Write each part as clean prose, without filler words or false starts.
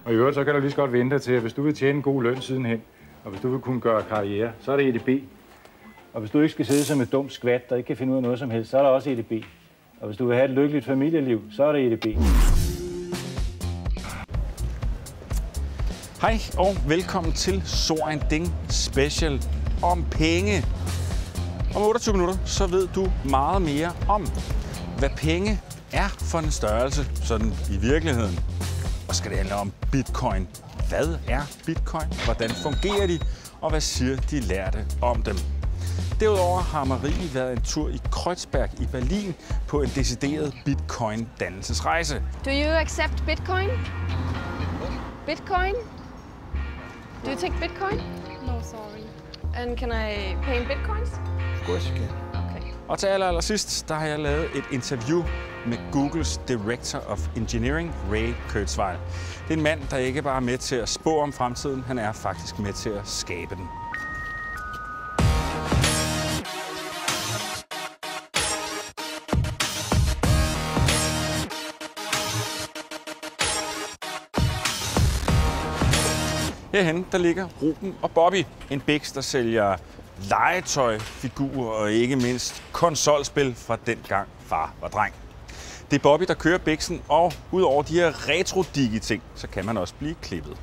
Og i øvrigt, så kan du lige så godt vente dig til, at hvis du vil tjene en god løn sidenhen, og hvis du vil kunne gøre karriere, så er det EDB. Og hvis du ikke skal sidde som et dumt skvat, der ikke kan finde ud af noget som helst, så er der også EDB. Og hvis du vil have et lykkeligt familieliv, så er det EDB. Hej og velkommen til So ein Ding Special om penge. Om 28 minutter, så ved du meget mere om, hvad penge er for en størrelse, sådan i virkeligheden. Og skal det handle om bitcoin. Hvad er bitcoin? Hvordan fungerer de? Og hvad siger de lærte om dem? Derudover har Marie været en tur i Kreuzberg i Berlin på en decideret bitcoin-dannelsesrejse. Do you accept bitcoin? Bitcoin? Do you take bitcoin? No, sorry. And can I pay in bitcoins? Of course you can. Okay. Og til allersidst, der har jeg lavet et interview med Googles Director of Engineering, Ray Kurzweil. Det er en mand, der ikke bare er med til at spå om fremtiden, han er faktisk med til at skabe den. Herhenne, der ligger Ruben og Bobby. En biks, der sælger legetøj, figurer og ikke mindst konsolspil fra dengang far var dreng. Det er Bobby, der kører biksen, og udover de her retro-digi-ting, så kan man også blive klippet.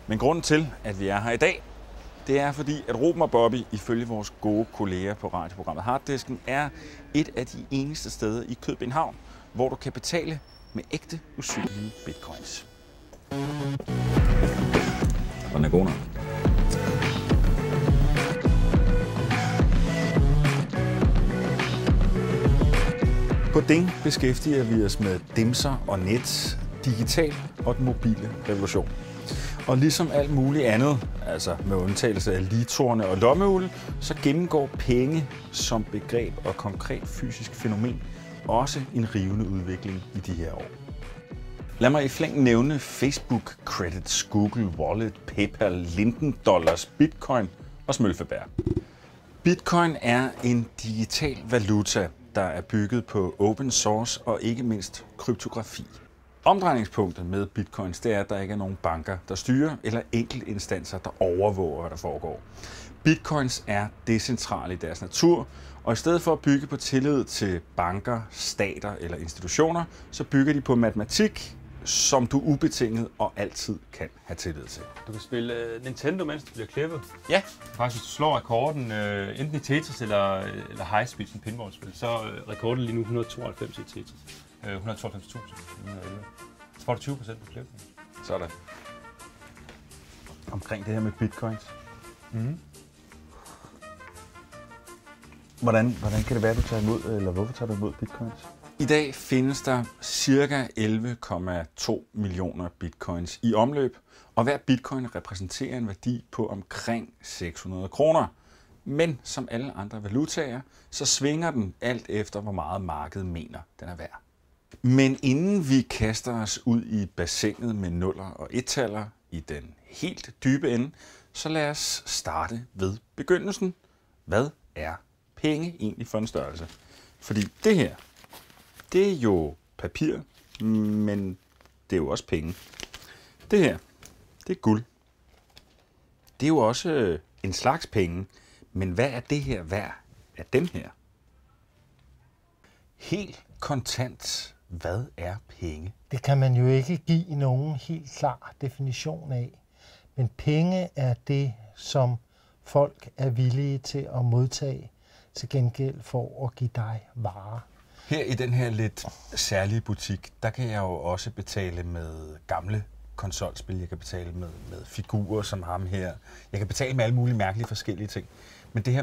Men grunden til, at vi er her i dag, det er fordi, at Ruben og Bobby, ifølge vores gode kolleger på radioprogrammet Harddisken, er et af de eneste steder i København, hvor du kan betale med ægte, usynlige bitcoins. Og den er god nok. På Ding beskæftiger vi os med dimser og net, digital og den mobile revolution. Og ligesom alt muligt andet, altså med undtagelse af litorne og lommeuld, så gennemgår penge som begreb og konkret fysisk fænomen også en rivende udvikling i de her år. Lad mig i flæng nævne Facebook, Credits, Google, Wallet, PayPal, Linden, Dollars, Bitcoin og Smølfebær. Bitcoin er en digital valuta, der er bygget på open source og ikke mindst kryptografi. Omdrejningspunktet med bitcoins, det er, at der ikke er nogen banker, der styrer, eller enkeltinstanser, der overvåger, hvad der foregår. Bitcoins er decentrale i deres natur, og i stedet for at bygge på tillid til banker, stater eller institutioner, så bygger de på matematik, som du ubetinget og altid kan have tillid til. Du kan spille Nintendo, mens du bliver klippet. Ja. Faktisk, hvis du slår rekorden, enten i Tetris eller High Speed, en pinballspil, så er rekorden lige nu 192 i Tetris. 192.000. Så får du 20% på klippet. Sådan. Omkring det her med bitcoins. Mm. Hvordan kan det være, at du tager imod, eller hvorfor tager du imod bitcoins? I dag findes der ca. 11,2 millioner bitcoins i omløb, og hver bitcoin repræsenterer en værdi på omkring 600 kroner. Men som alle andre valutaer, så svinger den alt efter, hvor meget markedet mener, den er værd. Men inden vi kaster os ud i bassinet med nuller og ettaller i den helt dybe ende, så lad os starte ved begyndelsen. Hvad er penge egentlig for en størrelse? Fordi det her, det er jo papir, men det er jo også penge. Det her, det er guld. Det er jo også en slags penge, men hvad er det her værd af dem her? Helt kontant, hvad er penge? Det kan man jo ikke give nogen helt klar definition af. Men penge er det, som folk er villige til at modtage til gengæld for at give dig varer. Her i den her lidt særlige butik, der kan jeg jo også betale med gamle konsolspil. Jeg kan betale med figurer som ham her. Jeg kan betale med alle mulige mærkelige forskellige ting. Men det her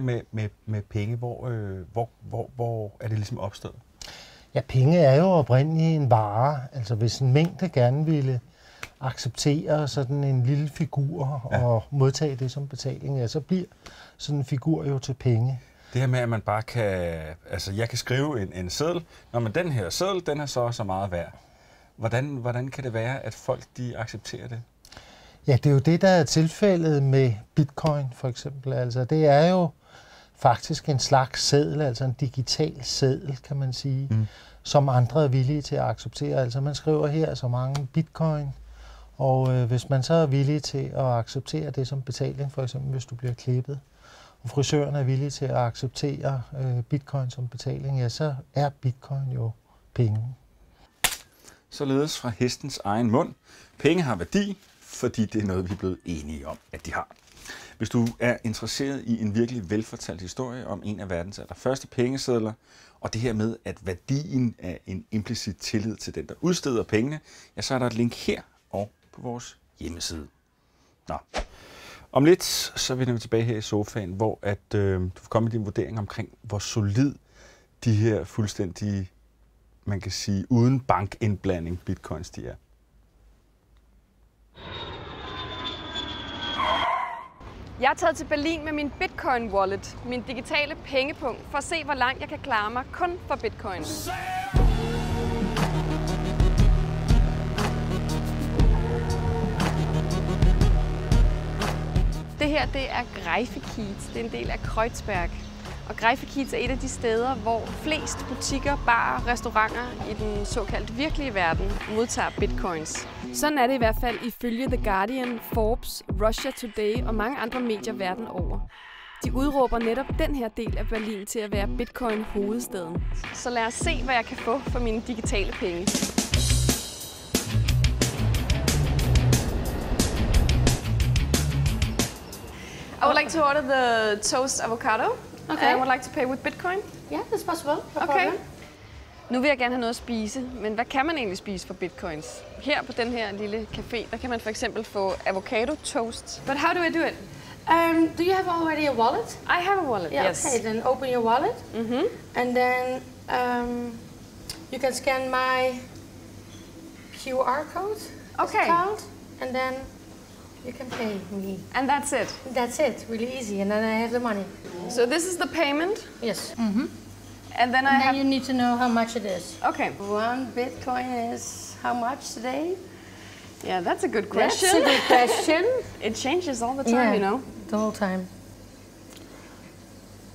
med penge, hvor er det ligesom opstået? Ja, penge er jo oprindeligt en vare. Altså hvis en mængde gerne ville acceptere sådan en lille figur og modtage det som betaling, ja, så bliver sådan en figur jo til penge. Det her med, at man bare kan, altså jeg kan skrive en seddel, men den her seddel, den er så meget værd. Hvordan kan det være, at folk de accepterer det? Ja, det er jo det, der er tilfældet med bitcoin for eksempel. Altså det er jo faktisk en slags seddel, altså en digital seddel, kan man sige, som andre er villige til at acceptere. Altså man skriver her så mange bitcoin, og hvis man så er villig til at acceptere det som betaling, for eksempel hvis du bliver klippet, og frisøren er villig til at acceptere bitcoin som betaling, ja, så er bitcoin jo penge. Således fra hestens egen mund. Penge har værdi, fordi det er noget, vi er blevet enige om, at de har. Hvis du er interesseret i en virkelig velfortalt historie om en af verdens allerførste pengesedler, og det her med, at værdien er en implicit tillid til den, der udsteder pengene, ja, så er der et link her og på vores hjemmeside. Nå. Om lidt, så vender vi tilbage her i sofaen, hvor du får komme med din vurdering omkring, hvor solid de her fuldstændige, man kan sige, uden bankindblanding bitcoins de er. Jeg er taget til Berlin med min Bitcoin Wallet, min digitale pengepunkt, for at se, hvor langt jeg kan klare mig kun for Bitcoin. Det her, det er Greifekiez. Det er en del af Kreuzberg. Og Greifekiez er et af de steder, hvor flest butikker, barer og restauranter i den såkaldt virkelige verden modtager bitcoins. Sådan er det i hvert fald ifølge The Guardian, Forbes, Russia Today og mange andre medier verden over. De udråber netop den her del af Berlin til at være bitcoin-hovedstaden. Så lad os se, hvad jeg kan få for mine digitale penge. I would like to order the toast avocado. Okay. I would like to pay with Bitcoin. Yeah, that's possible. No Okay. problem. Nu vil jeg gerne have noget at spise, men hvad kan man egentlig spise for bitcoins? Her på den her lille café, der kan man for eksempel få avocado toast. But how do I do it? Do you have already a wallet? I have a wallet, Yeah, yes. okay, then open your wallet. And then you can scan my QR code. Okay. It's called, and then you can pay me. And that's it. That's it, really easy. And then I have the money. So this is the payment, Yes. and then I And have... then you need to know how much it is. Okay. 1 Bitcoin is how much today? Yeah, that's a good question. That's a good question. It changes all the time, you know. The whole time.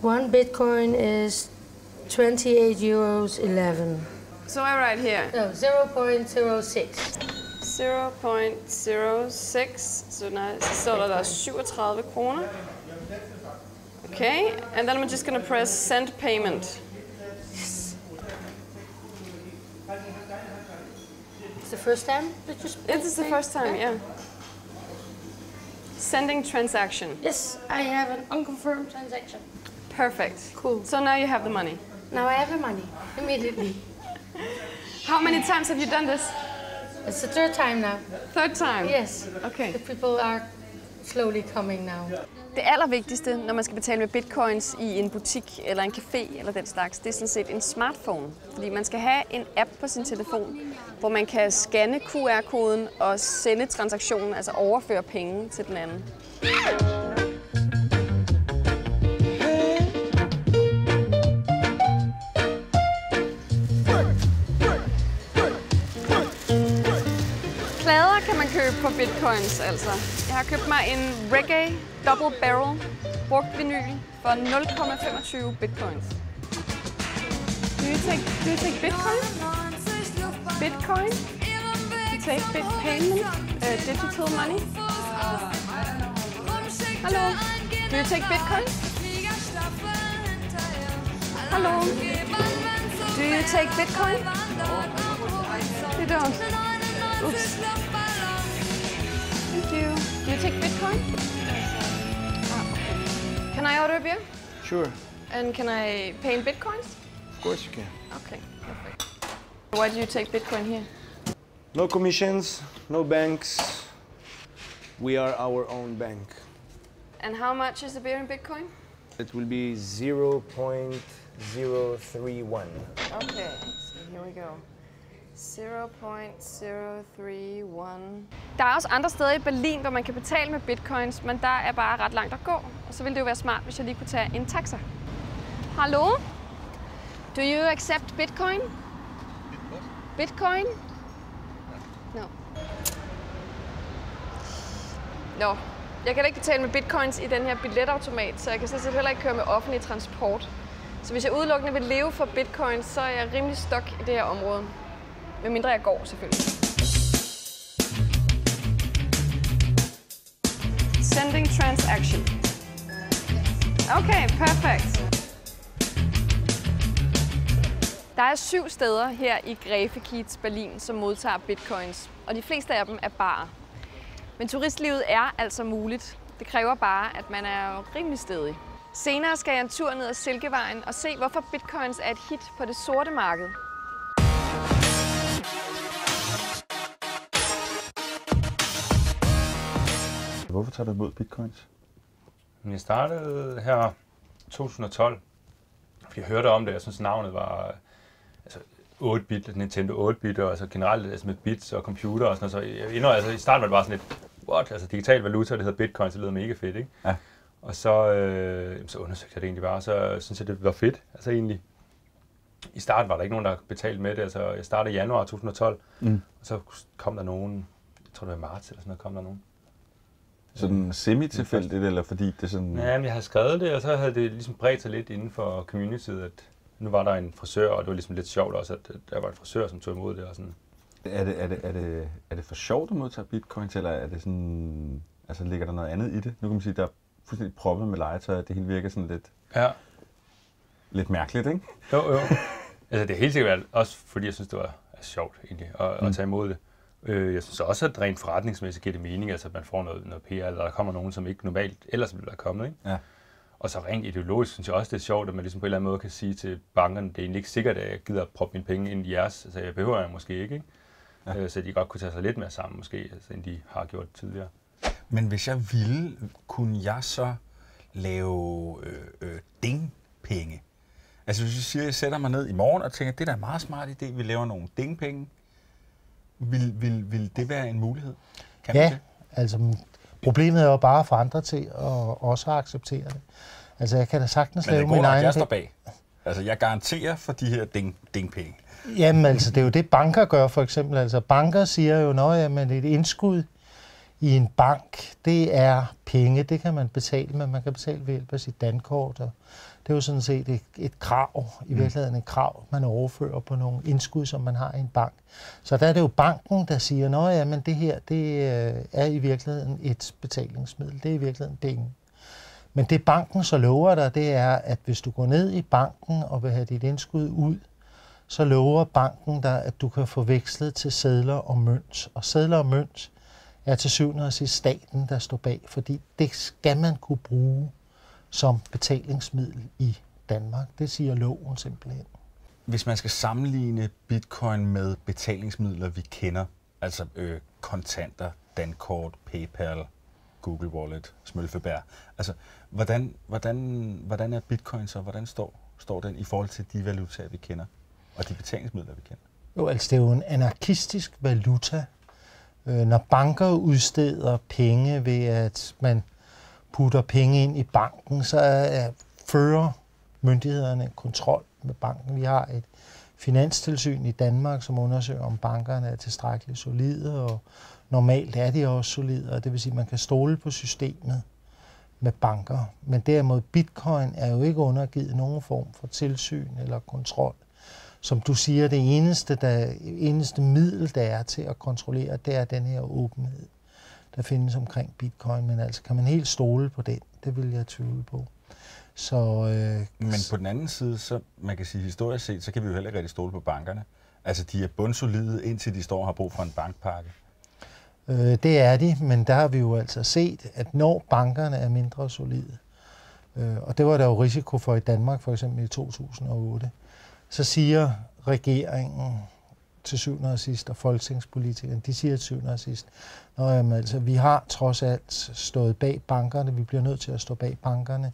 1 Bitcoin is 28 euros 11. So I write here, No, 0.06. 0.06, så står der 37 kroner. Okay, and then I'm just gonna press send payment. It's the first time that you speak? It is the first time, yeah. Sending transaction. Yes, I have an unconfirmed transaction. Perfect. Cool. So now you have the money. Now I have the money, immediately. How many times have you done this? It's the third time now. Third time? Yes. Okay. The people are slowly coming now. Det allervigtigste, når man skal betale med bitcoins i en butik eller en café eller den slags, det er sådan set en smartphone. Fordi man skal have en app på sin telefon, hvor man kan scanne QR-koden og sende transaktionen, altså overføre penge til den anden. Plader kan man købe på bitcoins, altså. Jeg har købt mig en Reggae Double Barrel brugt vinyl for 0,25 bitcoins. Do you take bitcoin? Bitcoin? You take bit payment? Digital money? Hello? Do you take bitcoin? Hello? Do you take bitcoin? You don't. Oops. Thank you. Do you take Bitcoin? Okay. Can I order a beer? Sure, And can I pay in Bitcoins? of course you can. Okay, perfect. Why do you take Bitcoin here? No commissions, no banks. We are our own bank. And how much is a beer in Bitcoin? It will be 0.031. Okay, so here we go. 0.031. Der er også andre steder i Berlin, hvor man kan betale med bitcoins, men der er bare ret langt at gå. Og så ville det jo være smart, hvis jeg lige kunne tage en taxa. Hallo? Do you accept Bitcoin? Bitcoin? No. No. Jeg kan ikke betale med bitcoins i den her billetautomat, så jeg kan sådan set heller ikke køre med offentlig transport. Så hvis jeg udelukkende vil leve for bitcoins, så er jeg rimelig stok i det her område. Med mindre jeg går, selvfølgelig. Sending transaction. Okay, perfekt. Der er 7 steder her i Gräfekiez, Berlin, som modtager bitcoins, og de fleste af dem er barer. Men turistlivet er altså muligt. Det kræver bare, at man er rimelig stædig. Senere skal jeg en tur ned ad Silkevejen og se, hvorfor bitcoins er et hit på det sorte marked. Hvorfor tager du imod bitcoins? Jeg startede her 2012, fordi jeg hørte om det. Jeg synes, navnet var 8-bit, Nintendo 8-bit, og altså generelt altså med bits og computer og sådan noget. Så i starten var det bare sådan lidt, what? Altså digital valuta, det hedder bitcoins, det lyder mega fedt, ikke? Ja. Og så undersøgte jeg det egentlig bare, og så synes jeg, det var fedt. Altså egentlig, i starten var der ikke nogen, der betalte med det. Altså jeg startede i januar 2012, og så kom der nogen, jeg tror det var i marts eller sådan noget, kom der nogen. Sådan semi-tilfældigt, eller fordi det sådan... Ja, men jeg havde skrevet det, og så havde det ligesom bredt sig lidt inden for communityet, at nu var der en frisør, og det var ligesom lidt sjovt også, at der var en frisør, som tog imod det og sådan. Er det for sjovt at modtage bitcoins, eller er det sådan... Altså ligger der noget andet i det? Nu kan man sige, der er fuldstændig proppet med legetøj, at det hele virker sådan lidt... Ja. Lidt mærkeligt, ikke? Jo. Altså det er helt sikkert også, fordi jeg synes, det var sjovt egentlig at tage imod det. Jeg synes også, at rent forretningsmæssigt giver det mening, altså at man får noget PR, eller der kommer nogen, som ikke normalt ellers ville være kommet, ikke? Ja. Og så rent ideologisk synes jeg også, det er sjovt, at man ligesom på en eller anden måde kan sige til bankerne, det er egentlig ikke sikkert, at jeg gider at proppe mine penge ind i jeres, altså jeg behøver jeg måske ikke? Ja. Så de godt kunne tage sig lidt mere sammen måske, altså, end de har gjort tidligere. Men hvis jeg ville, kunne jeg så lave dingpenge? Altså hvis jeg siger, at jeg sætter mig ned i morgen og tænker, det er da en meget smart idé, vi laver nogle dingpenge. Vil det være en mulighed? Ja, altså problemet er jo bare at få andre til at også acceptere det. Altså jeg kan da sagtens lave min egen... Men det går bag. Altså jeg garanterer for de her dingpenge. Jamen altså det er jo det banker gør for eksempel. Altså banker siger jo, at et indskud i en bank, det er penge, det kan man betale med. Man kan betale ved hjælp af sit dankort. Og det er jo sådan set et krav, i virkeligheden et krav, man overfører på nogle indskud, som man har i en bank. Så der er det jo banken, der siger, men det her, det er i virkeligheden et betalingsmiddel. Det er i virkeligheden penge. Men det banken så lover dig, det er, at hvis du går ned i banken og vil have dit indskud ud, så lover banken dig, at du kan få vekslet til sedler og mønt. Og sedler og mønt er til syvende og sidst staten, der står bag, fordi det skal man kunne bruge som betalingsmiddel i Danmark. Det siger loven simpelthen. Hvis man skal sammenligne bitcoin med betalingsmidler, vi kender, altså kontanter, dankort, PayPal, Google Wallet, Smølfebær, altså hvordan er bitcoin så? Hvordan står den i forhold til de valutaer, vi kender, og de betalingsmidler, vi kender? Jo, altså det er jo en anarkistisk valuta. Når banker udsteder penge ved, at man putter penge ind i banken, så fører myndighederne kontrol med banken. Vi har et finanstilsyn i Danmark, som undersøger, om bankerne er tilstrækkeligt solide, og normalt er de også solide, og det vil sige, at man kan stole på systemet med banker. Men derimod bitcoin er jo ikke undergivet nogen form for tilsyn eller kontrol. Som du siger, det eneste middel, der er til at kontrollere, det er den her åbenhed, der findes omkring bitcoin. Men altså, kan man helt stole på den? Det vil jeg tvivle på. Så, men på den anden side, så man kan sige historisk set, så kan vi jo heller ikke rigtig stole på bankerne. Altså, de er bundsolide, indtil de står og har brug for en bankpakke. Det er de, men der har vi jo altså set, at når bankerne er mindre solide, og det var der jo risiko for i Danmark, for eksempel i 2008, så siger regeringen til syvende og sidst, og folketingspolitikerne, de siger til syvende og sidst, altså, vi har trods alt stået bag bankerne, vi bliver nødt til at stå bag bankerne,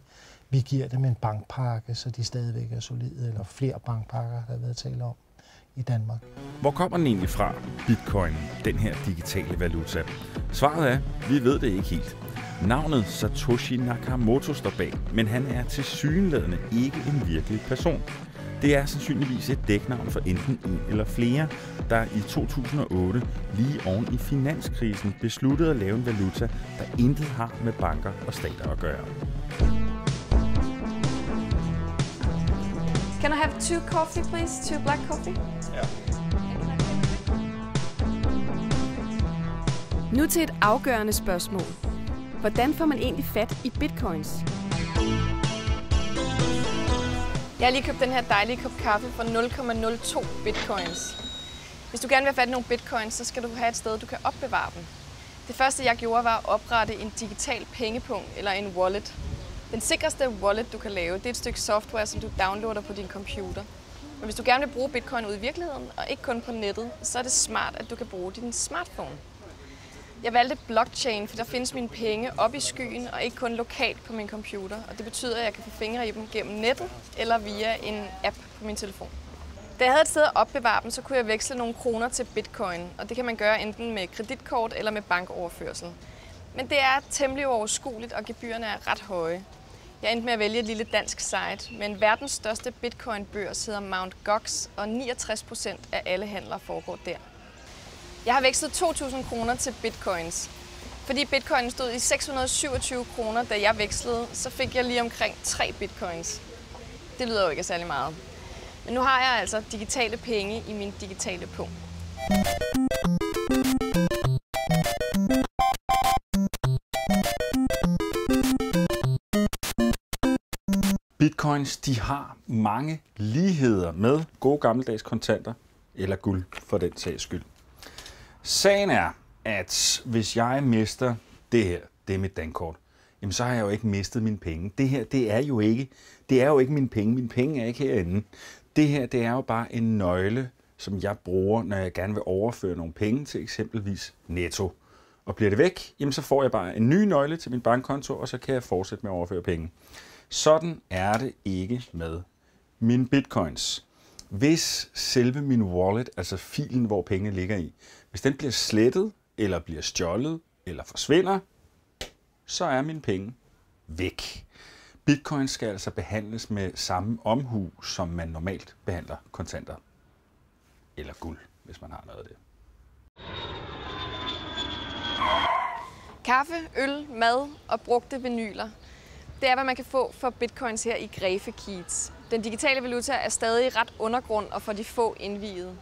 vi giver dem en bankpakke, så de stadigvæk er solide, eller flere bankpakker, der har været tale om i Danmark. Hvor kommer den egentlig fra, bitcoin, den her digitale valuta? Svaret er, vi ved det ikke helt. Navnet Satoshi Nakamoto står bag, men han er tilsyneladende ikke en virkelig person. Det er sandsynligvis et dæknavn for enten en eller flere, der i 2008, lige oven i finanskrisen, besluttede at lave en valuta, der intet har med banker og stater at gøre. Can I have 2 coffee, please? 2 black coffee? Ja. Nu til et afgørende spørgsmål. Hvordan får man egentlig fat i bitcoins? Jeg har lige købt den her dejlige kop kaffe for 0,02 bitcoins. Hvis du gerne vil have fat i nogle bitcoins, så skal du have et sted, du kan opbevare dem. Det første, jeg gjorde, var at oprette en digital pengepunkt eller en wallet. Den sikreste wallet, du kan lave, det er et stykke software, som du downloader på din computer. Men hvis du gerne vil bruge bitcoin ude i virkeligheden, og ikke kun på nettet, så er det smart, at du kan bruge din smartphone. Jeg valgte blockchain, for der findes mine penge oppe i skyen, og ikke kun lokalt på min computer. Og det betyder, at jeg kan få fingre i dem gennem nettet eller via en app på min telefon. Da jeg havde et sted at opbevare dem, så kunne jeg veksle nogle kroner til bitcoin, og det kan man gøre enten med kreditkort eller med bankoverførsel. Men det er temmelig uoverskueligt, og gebyrerne er ret høje. Jeg endte med at vælge et lille dansk site, men verdens største bitcoin-børs hedder Mt. Gox, og 69% af alle handler foregår der. Jeg har vekslet 2.000 kroner til bitcoins. Fordi bitcoin stod i 627 kroner, da jeg vekslede, så fik jeg lige omkring 3 bitcoins. Det lyder jo ikke særlig meget. Men nu har jeg altså digitale penge i min digitale punkt. Bitcoins, de har mange ligheder med gode gammeldags kontanter, eller guld for den sags skyld. Sagen er, at hvis jeg mister det her, det er mit dankort, jamen så har jeg jo ikke mistet mine penge. Det her, det er jo ikke mine penge. Mine penge er ikke herinde. Det her, det er jo bare en nøgle, som jeg bruger, når jeg gerne vil overføre nogle penge til eksempelvis Netto. Og bliver det væk, jamen så får jeg bare en ny nøgle til min bankkonto, og så kan jeg fortsætte med at overføre penge. Sådan er det ikke med mine bitcoins. Hvis selve min wallet, altså filen, hvor pengene ligger i, hvis den bliver slettet, eller bliver stjålet, eller forsvinder, så er mine penge væk. Bitcoin skal altså behandles med samme omhu, som man normalt behandler kontanter. Eller guld, hvis man har noget af det. Kaffe, øl, mad og brugte vinyler. Det er, hvad man kan få for bitcoins her i Gräfe Kiez. Den digitale valuta er stadig ret undergrund og for de få indviede.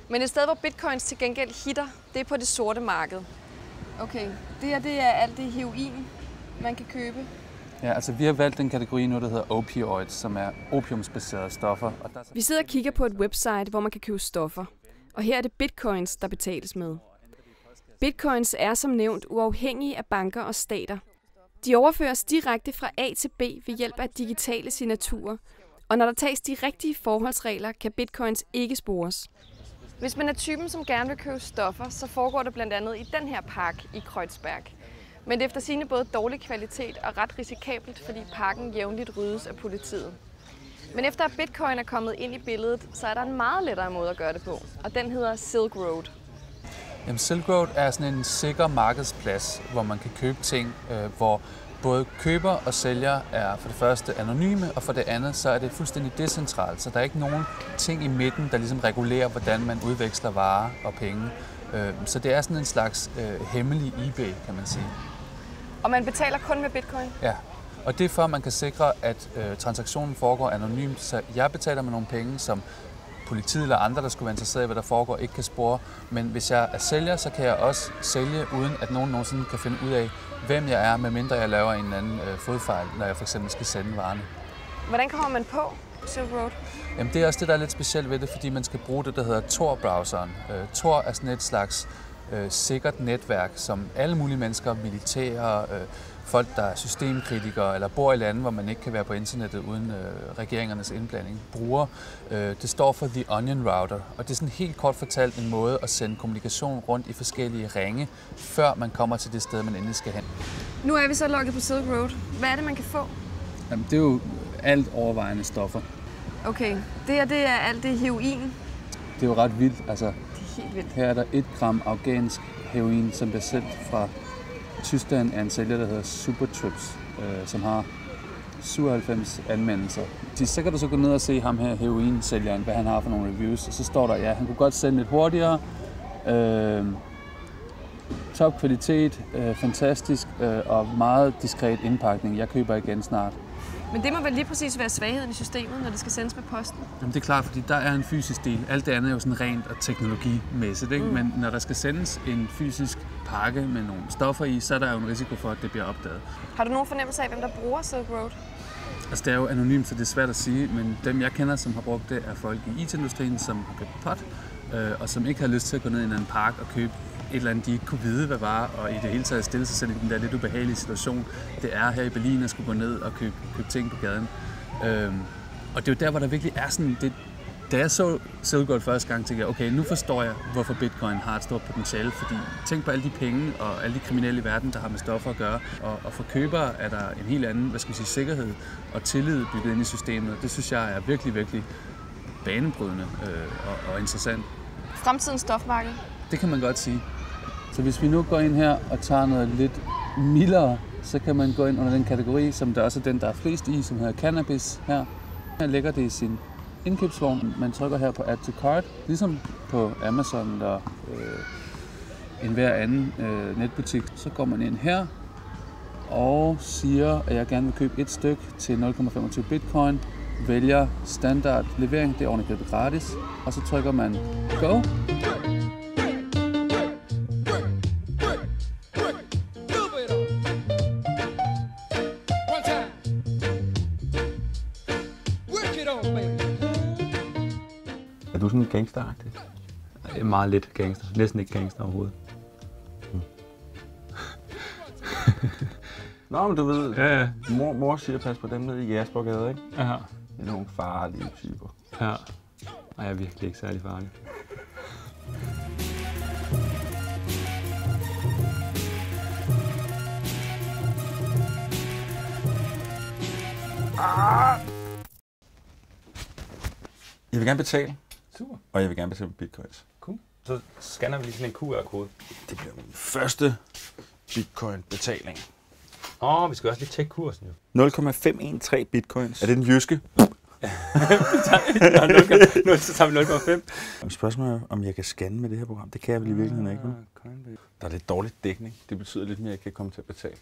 Men et sted, hvor bitcoins til gengæld hitter, det er på det sorte marked. Okay, det her det er alt det heroin, man kan købe. Ja, altså vi har valgt en kategori nu, der hedder opioids, som er opiumsbaserede stoffer. Vi sidder og kigger på et website, hvor man kan købe stoffer. Og her er det bitcoins, der betales med. Bitcoins er som nævnt uafhængige af banker og stater. De overføres direkte fra A til B ved hjælp af digitale signaturer. Og når der tages de rigtige forholdsregler, kan bitcoins ikke spores. Hvis man er typen, som gerne vil købe stoffer, så foregår det blandt andet i den her park i Kreuzberg. Men det er efter sigende både dårlig kvalitet og ret risikabelt, fordi parken jævnligt ryddes af politiet. Men efter at bitcoin er kommet ind i billedet, så er der en meget lettere måde at gøre det på, og den hedder Silk Road. Jamen, Silk Road er sådan en sikker markedsplads, hvor man kan købe ting, hvor både køber og sælger er for det første anonyme, og for det andet så er det fuldstændig decentralt. Så der er ikke nogen ting i midten, der ligesom regulerer, hvordan man udveksler varer og penge. Så det er sådan en slags hemmelig eBay, kan man sige. Og man betaler kun med bitcoin? Ja, og det er for, at man kan sikre, at transaktionen foregår anonymt. Så jeg betaler med nogle penge, som politiet eller andre, der skulle være interesseret i, hvad der foregår, ikke kan spore. Men hvis jeg er sælger, så kan jeg også sælge, uden at nogen nogensinde kan finde ud af, hvem jeg er, medmindre jeg laver en eller anden fodfejl, når jeg for eksempel skal sende varerne. Hvordan kommer man på Silk Road? Jamen, det er også det, der er lidt specielt ved det, fordi man skal bruge det, der hedder Tor-browseren. Tor er sådan et slags sikkert netværk, som alle mulige mennesker, militære, folk, der er systemkritikere eller bor i lande, hvor man ikke kan være på internettet uden regeringernes indblanding, bruger. Det står for The Onion Router, og det er sådan helt kort fortalt en måde at sende kommunikation rundt i forskellige ringe, før man kommer til det sted, man endelig skal hen. Nu er vi så logget på Silk Road. Hvad er det, man kan få? Jamen, det er jo alt overvejende stoffer. Okay, det her det er alt det heroin. Det er jo ret vildt. Altså, Det er helt vildt. her er der 1 gram afghansk heroin, som bliver sendt fra Tyskland af en sælger, der hedder Supertrips, som har 97 anmeldelser. Så kan du så gå ned og se ham her, heroinsælgeren, hvad han har for nogle reviews. Og så står der, ja, han kunne godt sende lidt hurtigere. Top kvalitet, fantastisk og meget diskret indpakning. Jeg køber igen snart. Men det må vel lige præcis være svagheden i systemet, når det skal sendes med posten? Jamen det er klart, fordi der er en fysisk del. Alt det andet er jo sådan rent og teknologimæssigt, ikke? Men når der skal sendes en fysisk pakke med nogle stoffer i, så er der jo en risiko for, at det bliver opdaget. Har du nogen fornemmelse af, hvem der bruger Silk Road? Altså det er jo anonymt, så det er svært at sige, men dem jeg kender, som har brugt det, er folk i IT-industrien, som har købt pot, og som ikke har lyst til at gå ned i en anden park og købe et eller andet, de ikke kunne vide, hvad var, og i det hele taget stille sig selv i den der lidt ubehagelige situation, det er her i Berlin at skulle gå ned og købe ting på gaden. Og det er jo der, hvor der virkelig er sådan, da jeg så Silk Road første gang, tænkte jeg, okay, nu forstår jeg, hvorfor Bitcoin har et stort potentiale, fordi tænk på alle de penge og alle de kriminelle i verden, der har med stoffer at gøre, og for købere er der en helt anden, sikkerhed og tillid bygget ind i systemet. Det synes jeg er virkelig, virkelig banebrydende og interessant. Fremtidens stofmarked? Det kan man godt sige. Så hvis vi nu går ind her og tager noget lidt mildere, så kan man gå ind under den kategori, som der også er den, der er flest i, som hedder cannabis her. Her lægger det i sin indkøbsvogn. Man trykker her på Add to Cart, ligesom på Amazon eller enhver anden netbutik. Så går man ind her og siger, at jeg gerne vil købe et stykke til 0,25 bitcoin. Vælger standard levering, det er ordentligt gratis. Og så trykker man Go. Er du sådan en gangsteragtig? Meget lidt gangster. Næsten ikke gangster overhovedet. Nå, men du ved, Ja. mor siger, pas på dem nede i Jægersborgade, ikke? Ja. Det er nogle farlige typer. Ja. Nej, jeg er virkelig ikke særlig farlig. Jeg vil gerne betale, Super. og jeg vil gerne betale med bitcoins. Cool. Så scanner vi lige sådan en QR-kode. Det bliver min første bitcoin-betaling. Vi skal også lige tjekke kursen jo. 0,513 bitcoins. Er det den jyske? Så tager vi 0,5. Spørgsmålet er, om jeg kan scanne med det her program. Det kan jeg vel i virkeligheden ikke. Der er lidt dårlig dækning. Det betyder lidt mere, at jeg kan komme til at betale.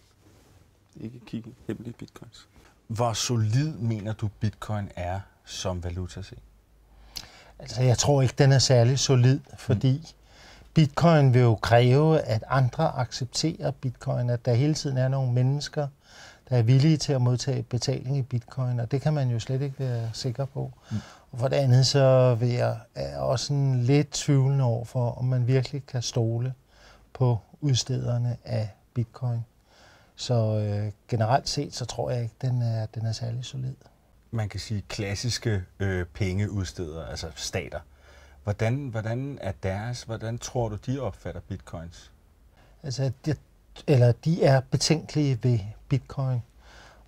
Ikke kigge hemmelige bitcoins. Hvor solid mener du, bitcoin er som valuta set? Altså, jeg tror ikke, den er særlig solid, fordi bitcoin vil jo kræve, at andre accepterer bitcoin, at der hele tiden er nogle mennesker, der er villige til at modtage betaling i bitcoin, og det kan man jo slet ikke være sikker på. Og for det andet så vil jeg også sådan lidt tvivlende over for, om man virkelig kan stole på udstederne af bitcoin. Så generelt set, så tror jeg ikke, den er særlig solid. Man kan sige klassiske pengeudstedere, altså stater. Hvordan er deres, hvordan tror du, de opfatter bitcoins? Altså, de er betænkelige ved bitcoin.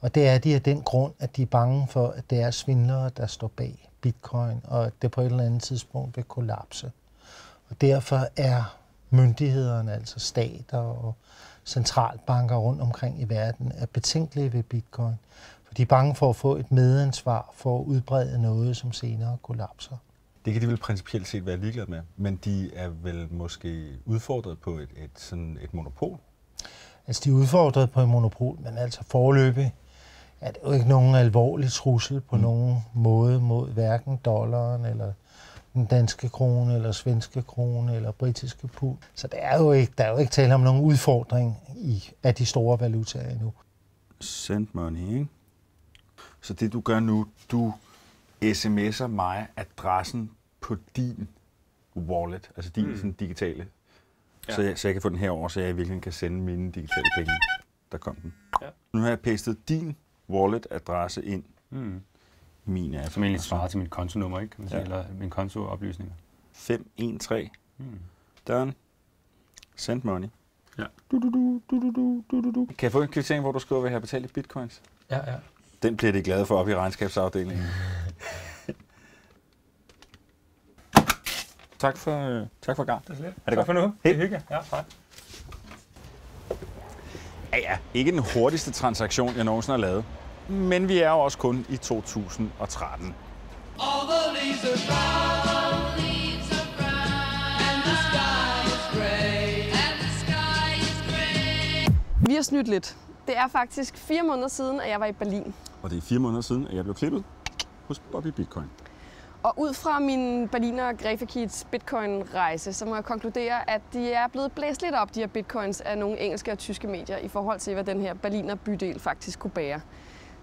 Og det er de af den grund, at de er bange for, at det er svindlere, der står bag bitcoin, og at det på et eller andet tidspunkt vil kollapse. Og derfor er myndighederne, altså stater og centralbanker rundt omkring i verden, er betænkelige ved bitcoin. For de er bange for at få et medansvar for at udbrede noget, som senere kollapser. Det kan de vel principielt set være ligeglade med, men de er vel måske udfordret på et monopol? Altså, de er udfordret på et monopol, men altså foreløbig er det jo ikke nogen alvorlig trussel på nogen måde mod hverken dollaren, eller den danske krone, eller svenske krone, eller britiske pund. Så der er jo ikke tale om nogen udfordring af de store valutaer endnu. Send money, ikke? Så det du gør nu, du sms'er mig adressen på din wallet, altså din sådan digitale. Ja. Så jeg kan få den herover, så jeg virkelig kan sende mine digitale penge. Der kom den. Ja. Nu har jeg pastet din wallet-adresse ind i min app. Som egentlig svarer til mit kontonummer, ikke? Kan man sige, eller min kontooplysninger. 513. Done. Send money. Ja. Kan jeg få en kvittering, hvor du skriver, at jeg har betalt i bitcoins? Ja. Den bliver de glade for op i regnskabsafdelingen. Tak for gang. Det er slet. Tak for nu. Hey. Det er hyggeligt. Ja, hej. Ja, ikke den hurtigste transaktion, jeg nogensinde har lavet. Men vi er jo også kun i 2013. Vi har snydt lidt. Det er faktisk 4 måneder siden, at jeg var i Berlin. Og det er 4 måneder siden, at jeg blev klippet hos Bobby Bitcoin. Og ud fra min Berliner Grafikits Bitcoin-rejse, så må jeg konkludere, at de er blevet blæst lidt op, de her bitcoins, af nogle engelske og tyske medier, i forhold til, hvad den her Berliner bydel faktisk kunne bære.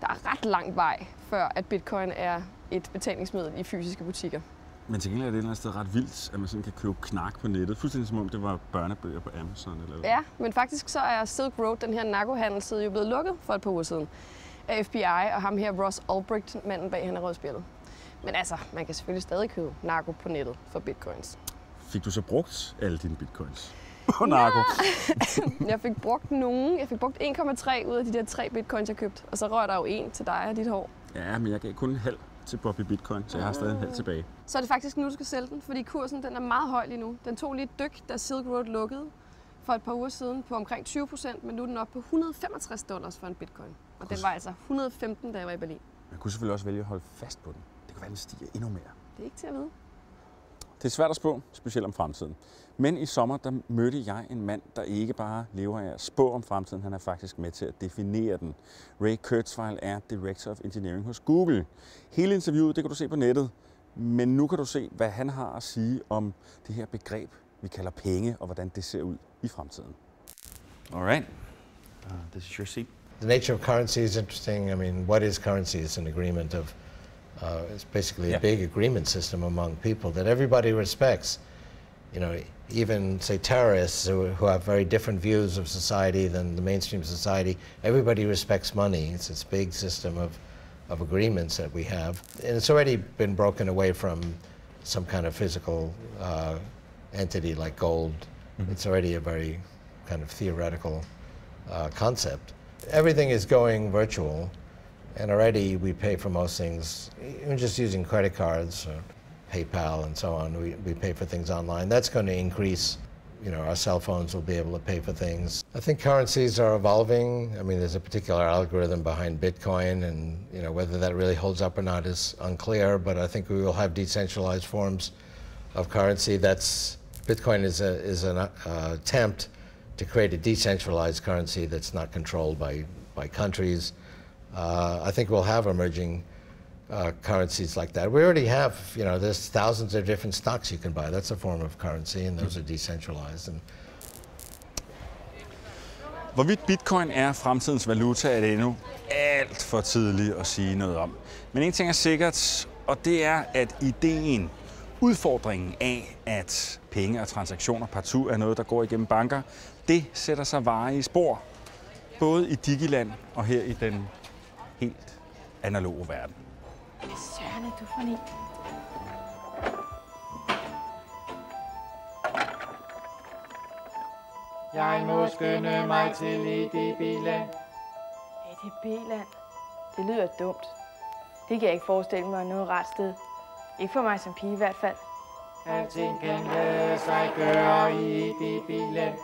Der er ret lang vej, før at bitcoin er et betalingsmiddel i fysiske butikker. Men til gengæld er det et eller andet sted ret vildt, at man sådan kan købe knak på nettet. Fuldstændig som om det var børnebøger på Amazon eller hvad. Ja, men faktisk så er Silk Road, den her narkohandelsside, jo blevet lukket for et par uger siden af FBI og ham her Ross Ulbricht, manden bag Rødspjældet. Men altså, man kan selvfølgelig stadig købe narko på nettet for bitcoins. Fik du så brugt alle dine bitcoins på narko? Jeg fik brugt nogen. Jeg fik brugt 1,3 ud af de der 3 bitcoins, jeg købte. Og så røg der jo 1 til dig og dit hår. Ja, men jeg gav kun en halv til Bobby Bitcoin, så jeg har stadig en halv tilbage. Så er det faktisk nu, du skal sælge den, fordi kursen den er meget høj lige nu. Den tog lige et dyk, da Silk Road lukkede for et par uger siden på omkring 20%, men nu er den oppe på $165 for en bitcoin. Og den var altså 115, da jeg var i Berlin. Man kunne selvfølgelig også vælge at holde fast på den. Det kan være, den stiger endnu mere. Det er ikke til at vide. Det er svært at spå, specielt om fremtiden. Men i sommer, der mødte jeg en mand, der ikke bare lever af at spå om fremtiden, han er faktisk med til at definere den. Ray Kurzweil er Director of Engineering hos Google. Hele interviewet, det kan du se på nettet, men nu kan du se, hvad han har at sige om det her begreb, vi kalder penge, og hvordan det ser ud i fremtiden. All right. This is your seat. The nature of currency is interesting. I mean, what is currency? It's an agreement of, it's basically a big agreement system among people that everybody respects. You know, even say terrorists who have very different views of society than the mainstream society, everybody respects money. It's this big system of agreements that we have. And it's already been broken away from some kind of physical entity like gold. It's already a very kind of theoretical concept. Everything is going virtual, and already we pay for most things, even just using credit cards or PayPal and so on. We pay for things online. That's going to increase. You know, our cell phones will be able to pay for things. I think currencies are evolving. I mean, there's a particular algorithm behind Bitcoin, and you know whether that really holds up or not is unclear. But I think we will have decentralized forms of currency. Bitcoin is an attempt to create a decentralized currency that's not controlled by countries. I think we'll have emerging currencies like that. We already have, you know, there's thousands of different stocks you can buy. That's a form of currency, and those are decentralized. And hvorvidt bitcoin er fremtidens valuta, er det endnu alt for tidligt at sige noget om. Men en ting er sikkert, og det er, at ideen, udfordringen af, at penge og transaktioner partout er noget, der går igennem banker, det sætter sig varige spor, både i Digiland og her i den helt analoge verden. Søren, er du for en? Jeg må skynde mig til EDB-land. EDB-land? Det lyder dumt. Det kan jeg ikke forestille mig noget ret sted. Ikke for mig som pige i hvert fald. Alting kan lade sig gøre i EDB-land.